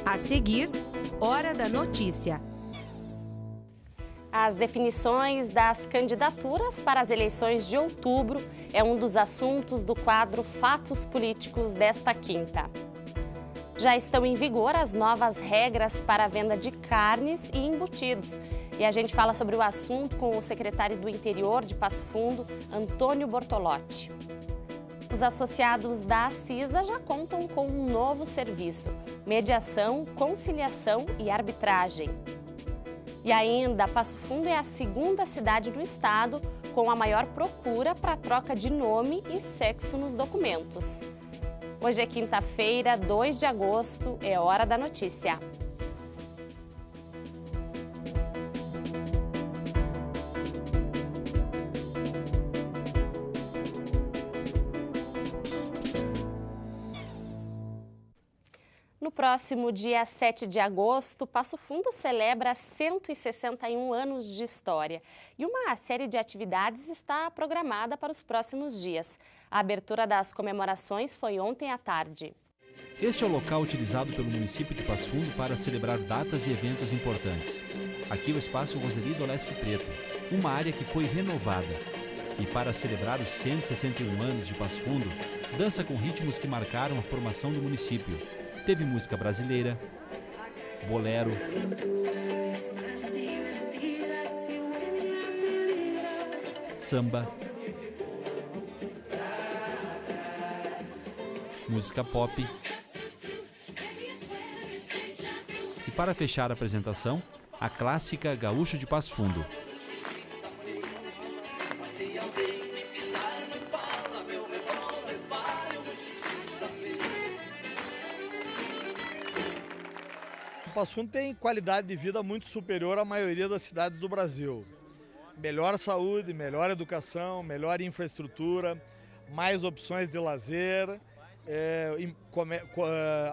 A seguir, Hora da Notícia. As definições das candidaturas para as eleições de outubro é um dos assuntos do quadro Fatos Políticos desta quinta. Já estão em vigor as novas regras para a venda de carnes e embutidos. E a gente fala sobre o assunto com o secretário do Interior de Passo Fundo, Antônio Bortolotti. Os associados da CISA já contam com um novo serviço: mediação, conciliação e arbitragem. E ainda, Passo Fundo é a segunda cidade do estado com a maior procura para troca de nome e sexo nos documentos. Hoje é quinta-feira, 2 de agosto, é Hora da Notícia. No próximo dia 7 de agosto, Passo Fundo celebra 161 anos de história e uma série de atividades está programada para os próximos dias. A abertura das comemorações foi ontem à tarde. Este é o local utilizado pelo município de Passo Fundo para celebrar datas e eventos importantes. Aqui é o espaço Roseli do Olesque Preto, uma área que foi renovada. E para celebrar os 161 anos de Passo Fundo, dança com ritmos que marcaram a formação do município. Teve música brasileira, bolero, samba, música pop. E para fechar a apresentação, a clássica Gaúcho de Passo Fundo. Passo Fundo tem qualidade de vida muito superior à maioria das cidades do Brasil. Melhor saúde, melhor educação, melhor infraestrutura, mais opções de lazer,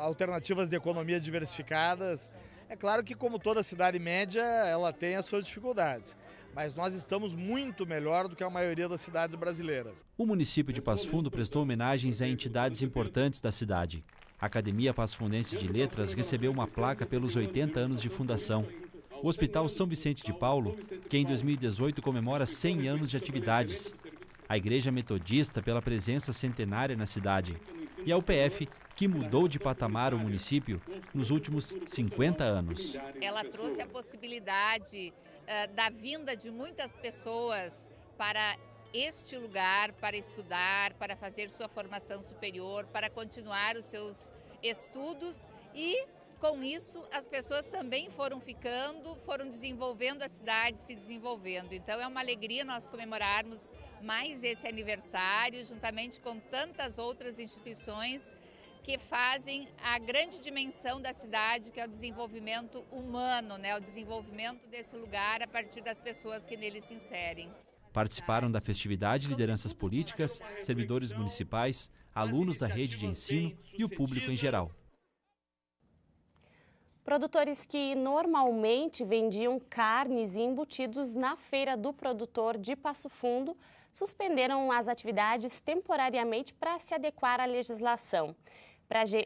alternativas de economia diversificadas. É claro que, como toda cidade média, ela tem as suas dificuldades, mas nós estamos muito melhor do que a maioria das cidades brasileiras. O município de Passo Fundo prestou homenagens a entidades importantes da cidade. A Academia Passo Fundense de Letras recebeu uma placa pelos 80 anos de fundação. O Hospital São Vicente de Paulo, que em 2018 comemora 100 anos de atividades. A Igreja Metodista pela presença centenária na cidade. E a UPF, que mudou de patamar o município nos últimos 50 anos. Ela trouxe a possibilidade da vinda de muitas pessoas para este lugar, para estudar, para fazer sua formação superior, para continuar os seus estudos e, com isso, as pessoas também foram ficando, foram desenvolvendo a cidade, se desenvolvendo. Então é uma alegria nós comemorarmos mais esse aniversário, juntamente com tantas outras instituições que fazem a grande dimensão da cidade, que é o desenvolvimento humano, né? O desenvolvimento desse lugar a partir das pessoas que nele se inserem. Participaram da festividade lideranças políticas, servidores municipais, alunos da rede de ensino e o público em geral. Produtores que normalmente vendiam carnes e embutidos na Feira do Produtor de Passo Fundo suspenderam as atividades temporariamente para se adequar à legislação.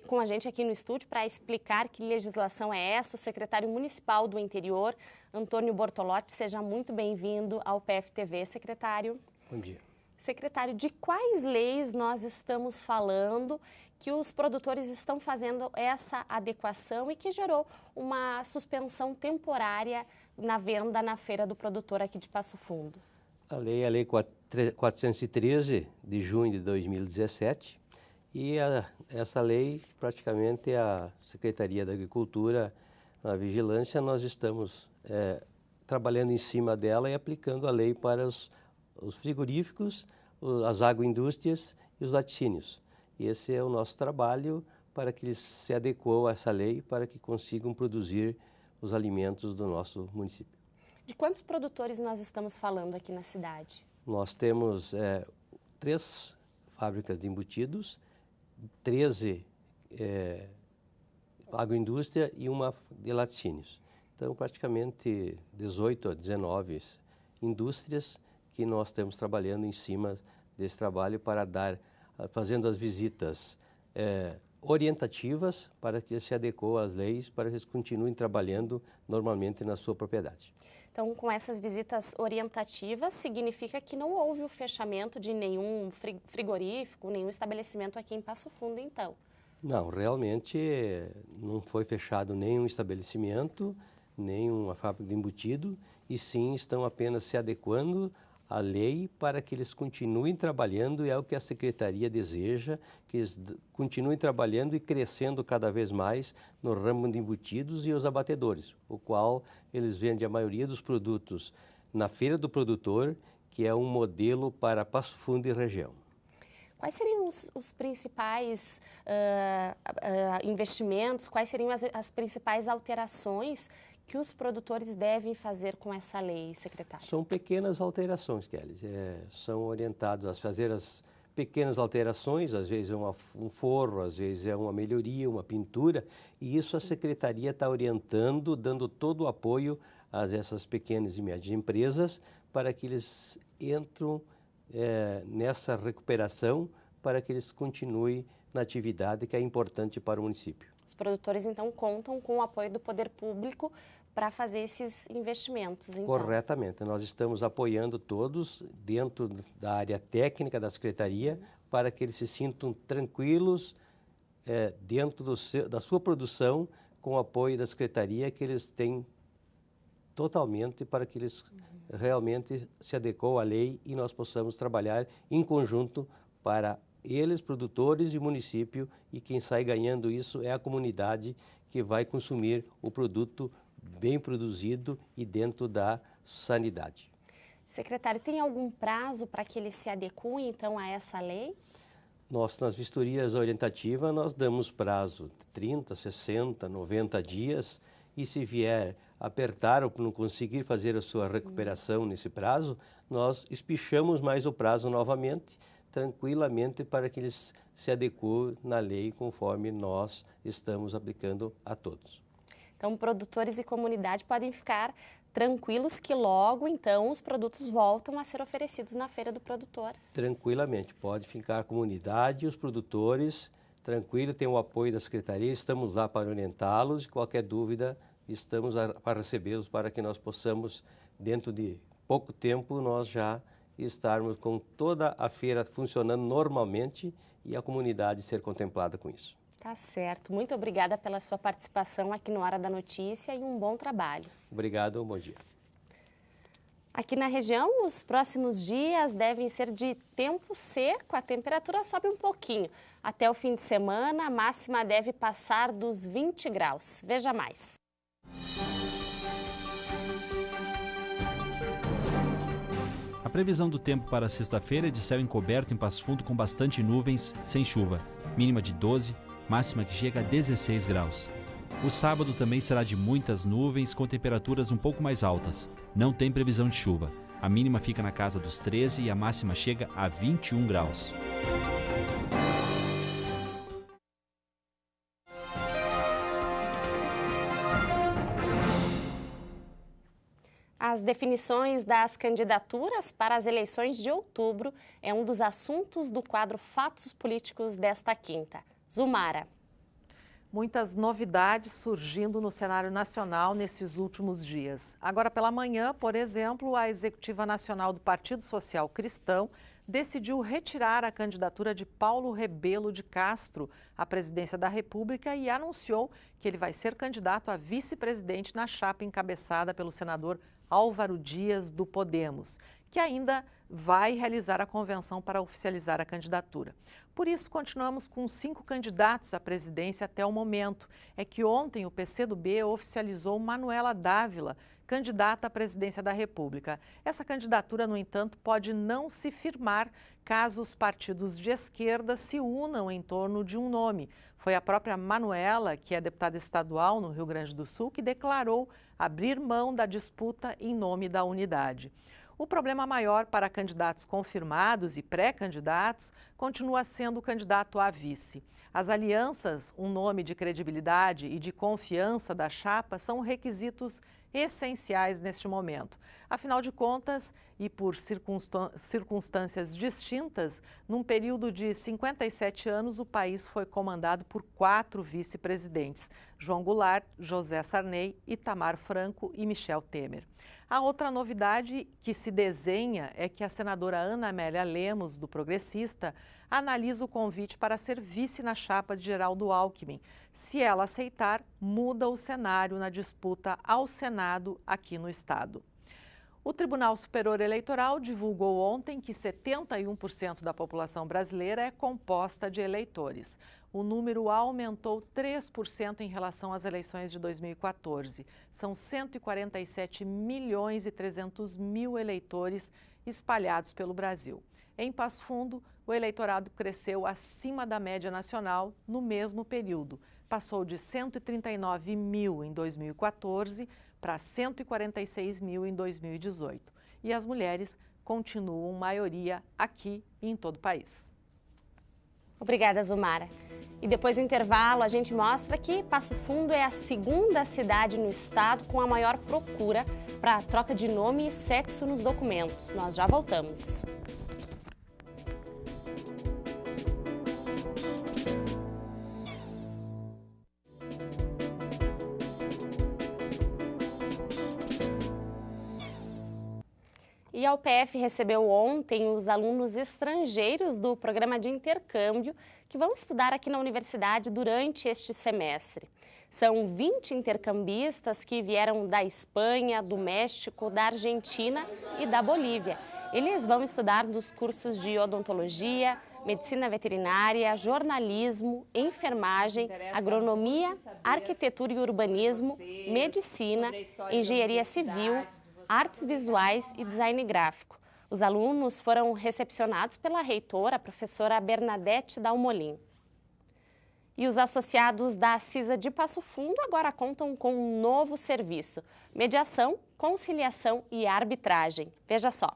Com a gente aqui no estúdio para explicar que legislação é essa, o secretário municipal do Interior, Antônio Bortolotti. Seja muito bem-vindo ao PFTV, secretário. Bom dia. Secretário, de quais leis nós estamos falando que os produtores estão fazendo essa adequação e que gerou uma suspensão temporária na venda na Feira do Produtor aqui de Passo Fundo? A Lei 413 de junho de 2017 e essa lei, praticamente a Secretaria da Agricultura, a Vigilância, nós estamos trabalhando em cima dela e aplicando a lei para os frigoríficos, as agroindústrias e os laticínios. Esse é o nosso trabalho para que eles se adequem a essa lei para que consigam produzir os alimentos do nosso município. De quantos produtores nós estamos falando aqui na cidade? Nós temos 3 fábricas de embutidos, 13 agroindústria e uma de laticínios. Então, praticamente 18 a 19 indústrias que nós estamos trabalhando em cima desse trabalho para fazendo as visitas orientativas para que eles se adequem às leis, para que eles continuem trabalhando normalmente na sua propriedade. Então, com essas visitas orientativas, significa que não houve o fechamento de nenhum frigorífico, nenhum estabelecimento aqui em Passo Fundo, então? Não, realmente não foi fechado nenhum estabelecimento, nenhuma fábrica de embutido, e sim estão apenas se adequando à lei para que eles continuem trabalhando, e é o que a Secretaria deseja, que eles continuem trabalhando e crescendo cada vez mais no ramo de embutidos e os abatedores, o qual eles vendem a maioria dos produtos na Feira do Produtor, que é um modelo para Passo Fundo e região. Quais seriam os principais investimentos, quais seriam as principais alterações que os produtores devem fazer com essa lei, secretário? São pequenas alterações, Kelly. São orientados a fazer as pequenas alterações, às vezes é um forro, às vezes é uma melhoria, uma pintura, e isso a Secretaria está orientando, dando todo o apoio a essas pequenas e médias empresas para que eles entrem nessa recuperação, para que eles continuem na atividade que é importante para o município. Os produtores, então, contam com o apoio do poder público para fazer esses investimentos, então? Corretamente. Nós estamos apoiando todos dentro da área técnica da Secretaria para que eles se sintam tranquilos dentro da sua produção, com o apoio da Secretaria que eles têm totalmente, para que eles realmente se adequem à lei e nós possamos trabalhar em conjunto para eles, produtores e município, e quem sai ganhando isso é a comunidade que vai consumir o produto bem produzido e dentro da sanidade. Secretário, tem algum prazo para que eles se adequem, então, a essa lei? Nós, nas vistorias orientativas, nós damos prazo de 30, 60, 90 dias, e se vier apertar ou não conseguir fazer a sua recuperação nesse prazo, nós espichamos mais o prazo novamente, tranquilamente, para que eles se adequem na lei conforme nós estamos aplicando a todos. Então, produtores e comunidade podem ficar tranquilos que logo, então, os produtos voltam a ser oferecidos na Feira do Produtor. Tranquilamente, pode ficar a comunidade e os produtores, tranquilo, tem o apoio da Secretaria, estamos lá para orientá-los, e qualquer dúvida, estamos para recebê-los, para que nós possamos, dentro de pouco tempo, nós já estarmos com toda a feira funcionando normalmente e a comunidade ser contemplada com isso. Tá certo. Muito obrigada pela sua participação aqui no Hora da Notícia e um bom trabalho. Obrigado, bom dia. Aqui na região, os próximos dias devem ser de tempo seco, a temperatura sobe um pouquinho. Até o fim de semana, a máxima deve passar dos 20 graus. Veja mais. A previsão do tempo para sexta-feira é de céu encoberto em Passo Fundo com bastante nuvens, sem chuva. Mínima de 12, máxima que chega a 16 graus. O sábado também será de muitas nuvens com temperaturas um pouco mais altas. Não tem previsão de chuva. A mínima fica na casa dos 13 e a máxima chega a 21 graus. As definições das candidaturas para as eleições de outubro é um dos assuntos do quadro Fatos Políticos desta quinta. Zumara. Muitas novidades surgindo no cenário nacional nesses últimos dias. Agora pela manhã, por exemplo, a Executiva Nacional do Partido Social Cristão decidiu retirar a candidatura de Paulo Rebelo de Castro à presidência da República e anunciou que ele vai ser candidato a vice-presidente na chapa encabeçada pelo senador Álvaro Dias, do Podemos, que ainda vai realizar a convenção para oficializar a candidatura. Por isso, continuamos com 5 candidatos à presidência até o momento. É que ontem o PCdoB oficializou Manuela Dávila, candidata à presidência da República. Essa candidatura, no entanto, pode não se firmar caso os partidos de esquerda se unam em torno de um nome. Foi a própria Manuela, que é deputada estadual no Rio Grande do Sul, que declarou abrir mão da disputa em nome da unidade. O problema maior para candidatos confirmados e pré-candidatos continua sendo o candidato a vice. As alianças, um nome de credibilidade e de confiança da chapa, são requisitos essenciais neste momento. Afinal de contas, e por circunstâncias distintas, num período de 57 anos, o país foi comandado por 4 vice-presidentes: João Goulart, José Sarney, Itamar Franco e Michel Temer. A outra novidade que se desenha é que a senadora Ana Amélia Lemos, do Progressista, analisa o convite para ser vice na chapa de Geraldo Alckmin. Se ela aceitar, muda o cenário na disputa ao Senado aqui no estado. O Tribunal Superior Eleitoral divulgou ontem que 71% da população brasileira é composta de eleitores. O número aumentou 3% em relação às eleições de 2014. São 147 milhões e 300 mil eleitores espalhados pelo Brasil. Em Passo Fundo, o eleitorado cresceu acima da média nacional no mesmo período. Passou de 139 mil em 2014 para 146 mil em 2018. E as mulheres continuam maioria aqui e em todo o país. Obrigada, Zumara. E depois do intervalo, a gente mostra que Passo Fundo é a segunda cidade no estado com a maior procura para a troca de nome e sexo nos documentos. Nós já voltamos. E a UPF recebeu ontem os alunos estrangeiros do programa de intercâmbio que vão estudar aqui na universidade durante este semestre. São 20 intercambistas que vieram da Espanha, do México, da Argentina e da Bolívia. Eles vão estudar dos cursos de odontologia, medicina veterinária, jornalismo, enfermagem, agronomia, arquitetura e urbanismo, medicina, engenharia civil, artes visuais e design gráfico. Os alunos foram recepcionados pela reitora, a professora Bernadette Dalmolin. E os associados da CISA de Passo Fundo agora contam com um novo serviço: mediação, conciliação e arbitragem. Veja só.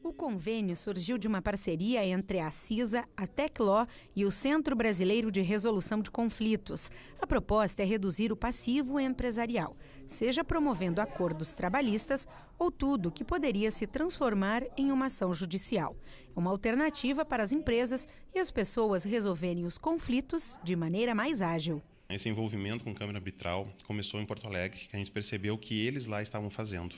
O convênio surgiu de uma parceria entre a CISA, a Tecló e o Centro Brasileiro de Resolução de Conflitos. A proposta é reduzir o passivo empresarial, seja promovendo acordos trabalhistas ou tudo que poderia se transformar em uma ação judicial. É uma alternativa para as empresas e as pessoas resolverem os conflitos de maneira mais ágil. Esse envolvimento com câmara arbitral começou em Porto Alegre, que a gente percebeu o que eles lá estavam fazendo.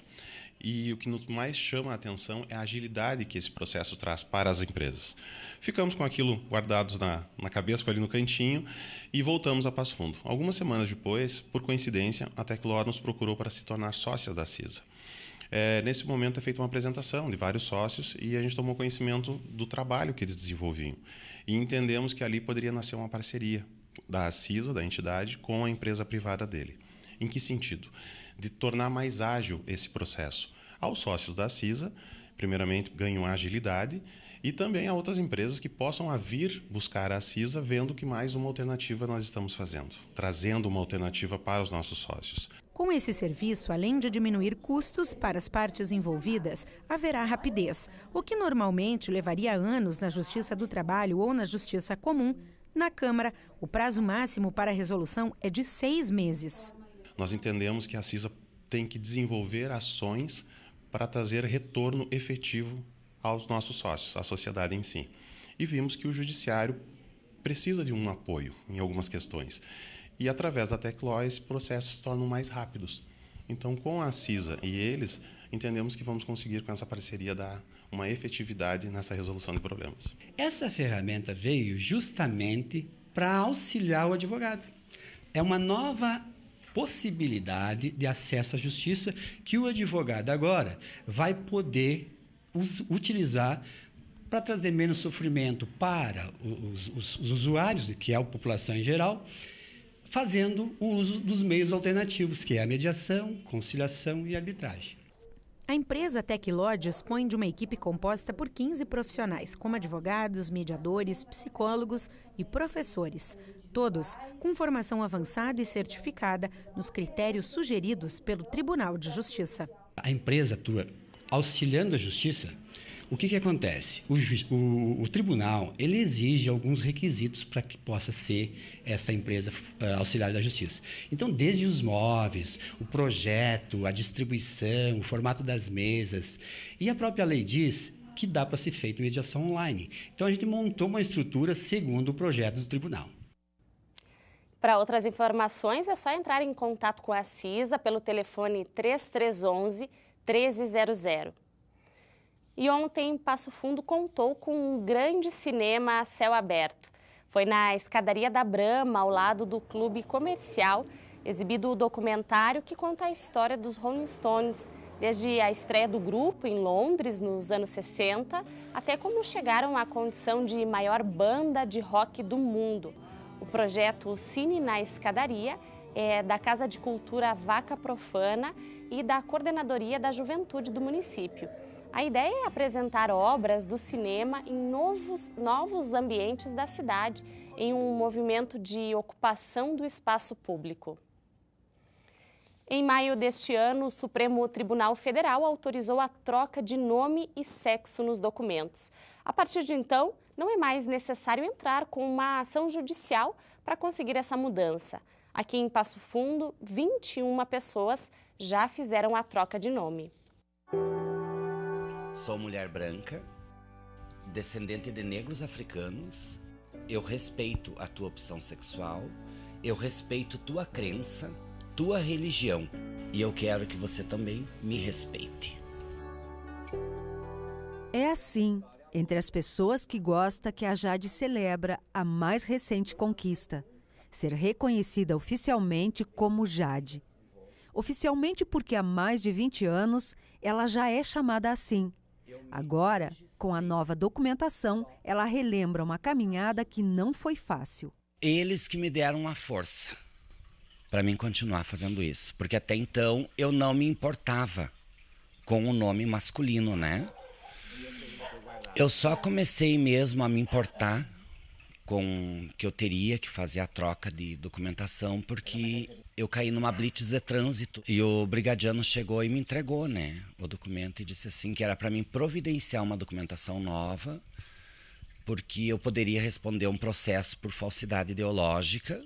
E o que nos mais chama a atenção é a agilidade que esse processo traz para as empresas. Ficamos com aquilo guardados na cabeça, ali no cantinho, e voltamos a Passo Fundo. Algumas semanas depois, por coincidência, a Teclor nos procurou para se tornar sócia da CISA. Nesse momento é feita uma apresentação de vários sócios e a gente tomou conhecimento do trabalho que eles desenvolviam. E entendemos que ali poderia nascer uma parceria da CISA, da entidade, com a empresa privada dele. Em que sentido? De tornar mais ágil esse processo. Aos sócios da CISA, primeiramente, ganham agilidade, e também a outras empresas que possam vir buscar a CISA vendo que mais uma alternativa nós estamos fazendo, trazendo uma alternativa para os nossos sócios. Com esse serviço, além de diminuir custos para as partes envolvidas, haverá rapidez, o que normalmente levaria anos na Justiça do Trabalho ou na Justiça Comum. Na Câmara, o prazo máximo para a resolução é de 6 meses. Nós entendemos que a CISA tem que desenvolver ações para trazer retorno efetivo aos nossos sócios, à sociedade em si. E vimos que o judiciário precisa de um apoio em algumas questões. E através da Tecló, esses processos se tornam mais rápidos. Então, com a CISA e eles, entendemos que vamos conseguir, com essa parceria, dar uma efetividade nessa resolução de problemas. Essa ferramenta veio justamente para auxiliar o advogado. É uma nova possibilidade de acesso à justiça que o advogado agora vai poder utilizar para trazer menos sofrimento para os usuários, que é a população em geral, fazendo o uso dos meios alternativos, que é a mediação, conciliação e arbitragem. A empresa Tecló dispõe de uma equipe composta por 15 profissionais, como advogados, mediadores, psicólogos e professores. Todos com formação avançada e certificada nos critérios sugeridos pelo Tribunal de Justiça. A empresa atua auxiliando a justiça O que acontece? O tribunal ele exige alguns requisitos para que possa ser essa empresa auxiliar da justiça. Então, desde os móveis, o projeto, a distribuição, o formato das mesas. E a própria lei diz que dá para ser feito mediação online. Então, a gente montou uma estrutura segundo o projeto do tribunal. Para outras informações, é só entrar em contato com a CISA pelo telefone 3311-1300. E ontem, Passo Fundo contou com um grande cinema a céu aberto. Foi na escadaria da Brahma, ao lado do Clube Comercial, exibido o documentário que conta a história dos Rolling Stones, desde a estreia do grupo em Londres, nos anos 60, até como chegaram à condição de maior banda de rock do mundo. O projeto Cine na Escadaria é da Casa de Cultura Vaca Profana e da Coordenadoria da Juventude do município. A ideia é apresentar obras do cinema em novos ambientes da cidade, em um movimento de ocupação do espaço público. Em maio deste ano, o Supremo Tribunal Federal autorizou a troca de nome e sexo nos documentos. A partir de então, não é mais necessário entrar com uma ação judicial para conseguir essa mudança. Aqui em Passo Fundo, 21 pessoas já fizeram a troca de nome. Sou mulher branca, descendente de negros africanos. Eu respeito a tua opção sexual, eu respeito tua crença, tua religião. E eu quero que você também me respeite. É assim, entre as pessoas que gosta, que a Jade celebra a mais recente conquista: ser reconhecida oficialmente como Jade. Oficialmente porque há mais de 20 anos ela já é chamada assim. Agora, com a nova documentação, ela relembra uma caminhada que não foi fácil. Eles que me deram a força para mim continuar fazendo isso. Porque até então eu não me importava com o nome masculino, né? Eu só comecei mesmo a me importar com que eu teria que fazer a troca de documentação porque eu caí numa blitz de trânsito e o brigadiano chegou e me entregou, né, o documento e disse assim que era para mim providenciar uma documentação nova porque eu poderia responder um processo por falsidade ideológica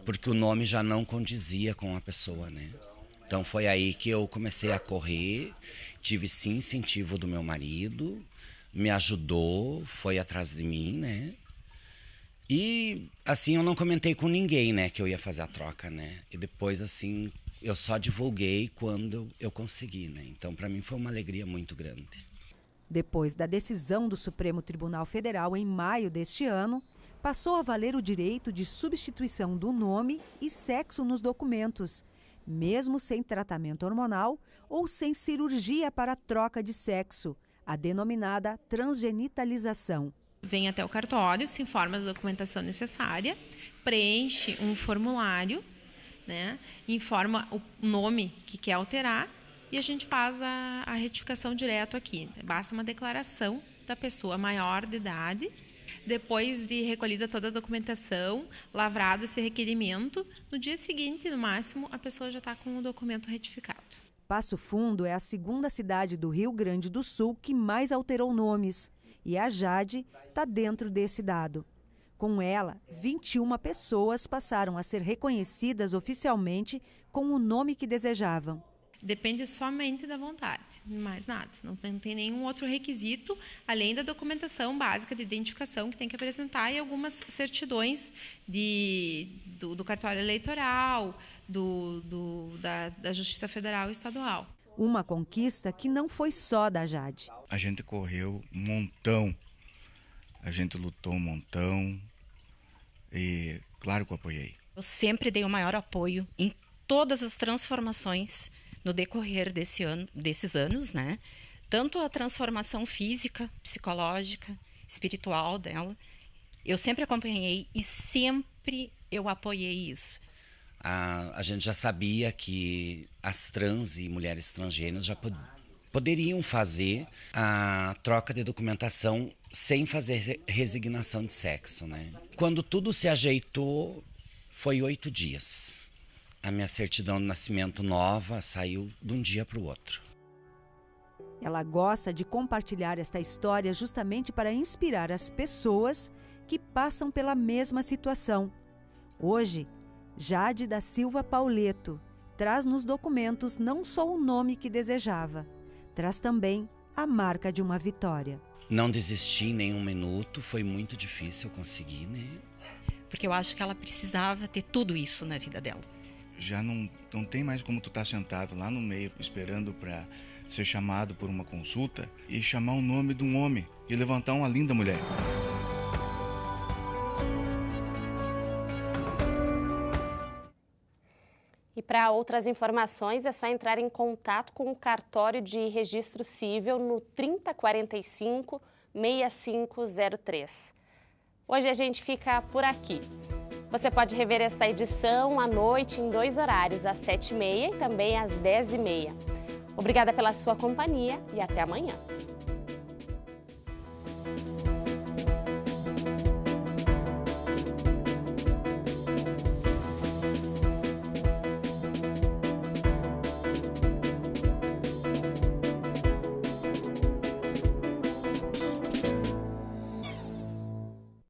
porque o nome já não condizia com a pessoa, né. Então foi aí que eu comecei a correr, tive sim incentivo do meu marido, me ajudou, foi atrás de mim, né. E, assim, eu não comentei com ninguém, né, que eu ia fazer a troca, né. E depois, assim, eu só divulguei quando eu consegui, né. Então, para mim, foi uma alegria muito grande. Depois da decisão do Supremo Tribunal Federal em maio deste ano, passou a valer o direito de substituição do nome e sexo nos documentos, mesmo sem tratamento hormonal ou sem cirurgia para troca de sexo, a denominada transgenitalização. Vem até o cartório, se informa da documentação necessária, preenche um formulário, né, informa o nome que quer alterar e a gente faz a retificação direto aqui. Basta uma declaração da pessoa maior de idade. Depois de recolhida toda a documentação, lavrado esse requerimento, no dia seguinte, no máximo, a pessoa já está com o documento retificado. Passo Fundo é a segunda cidade do Rio Grande do Sul que mais alterou nomes. E a Jade está dentro desse dado. Com ela, 21 pessoas passaram a ser reconhecidas oficialmente com o nome que desejavam. Depende somente da vontade, mais nada. Não tem nenhum outro requisito, além da documentação básica de identificação que tem que apresentar e algumas certidões do cartório eleitoral, da Justiça Federal e Estadual. Uma conquista que não foi só da Jade. A gente correu um montão, a gente lutou um montão e claro que eu apoiei. Eu sempre dei o maior apoio em todas as transformações no decorrer desses anos, né? Tanto a transformação física, psicológica, espiritual dela. Eu sempre acompanhei e sempre eu apoiei isso. A gente já sabia que as trans e mulheres transgêneras já poderiam fazer a troca de documentação sem fazer resignação de sexo, né? Quando tudo se ajeitou, foi 8 dias. A minha certidão de nascimento nova saiu de um dia para o outro. Ela gosta de compartilhar esta história justamente para inspirar as pessoas que passam pela mesma situação. Hoje, Jade da Silva Pauleto traz nos documentos não só o nome que desejava, traz também a marca de uma vitória. Não desisti em nenhum minuto, foi muito difícil conseguir, né? Porque eu acho que ela precisava ter tudo isso na vida dela. Já não tem mais como tu estar sentado lá no meio esperando para ser chamado por uma consulta e chamar o nome de um homem e levantar uma linda mulher. E para outras informações é só entrar em contato com o cartório de registro civil no 3045-6503. Hoje a gente fica por aqui. Você pode rever esta edição à noite em 2 horários, às 7h30 e também às 10h30. Obrigada pela sua companhia e até amanhã.